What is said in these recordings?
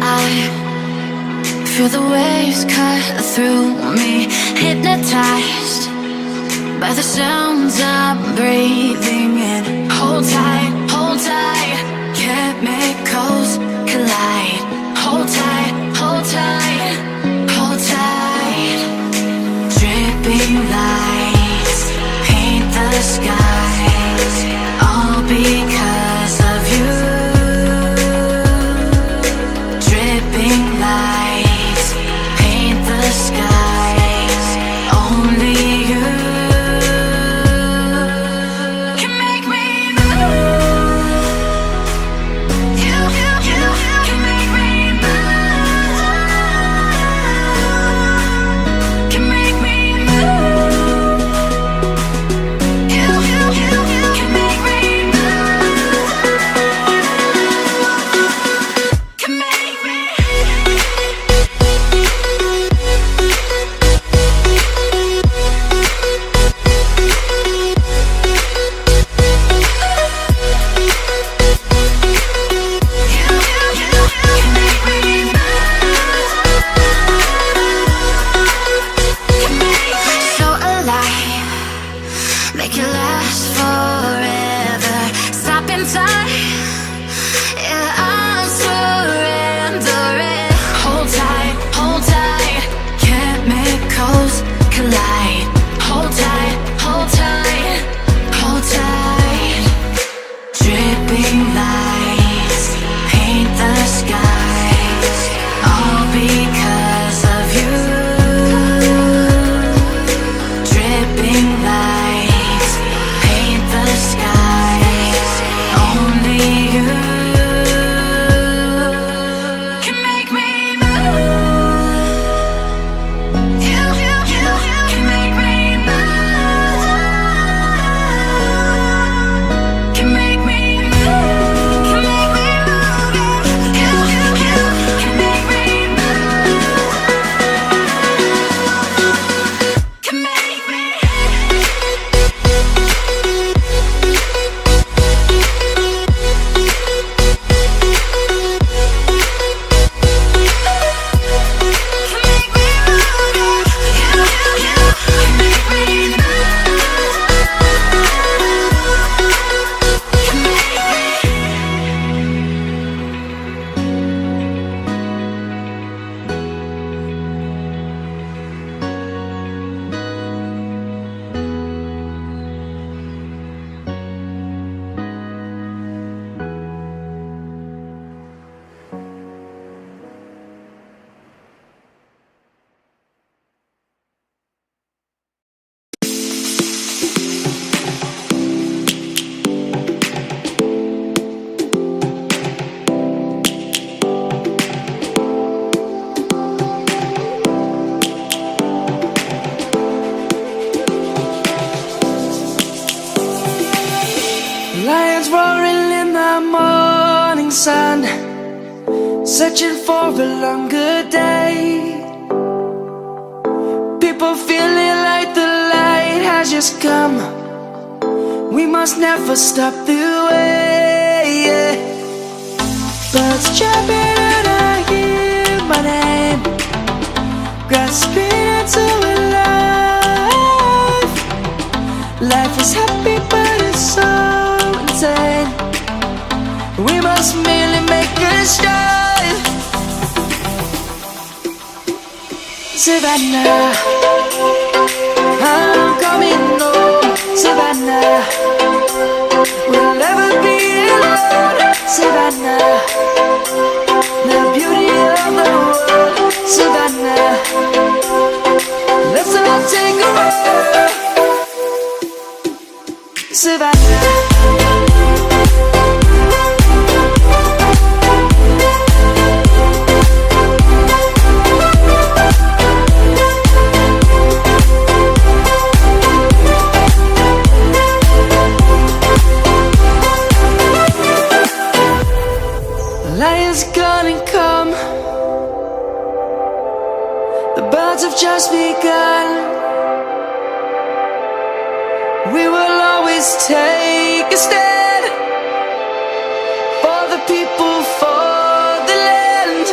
I feel the waves cut through me, hypnotized by the sounds I'm breathing in. Hold tight, chemicals collide. Hold tight, hold tight, hold tight. Dripping lights paint the skies, all because of you. Dripping lights paint the skies, only you can make me move. You can make me move. Can make me move. You can make me move. Can make me. So alive, make it last forever. Stop in time, yeah, I'm surrendering. Hold tight, chemicals collide. Hold tight, hold tight, hold tight. Dripping lights paint the skies, all because of you. Dripping lights paint the skies, only you can make me move. You can make me move. Can make me move. Can make me move. You can make me move. Can make me. Lions roaring in the morning sun, searching for a longer day. People feeling like the light has just come. We must never stop the way. Birds jumping and I hear my name, grasping into a life. Life is happy but it's so insane. We must merely make a start. Savannah, I'm coming home. Savannah, we'll never be alone. Savannah, the beauty of the world. Savannah, let's all take a walk. Savannah. Lion's gonna come. The birds have just begun. We will always take a stand for the people, for the land.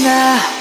now.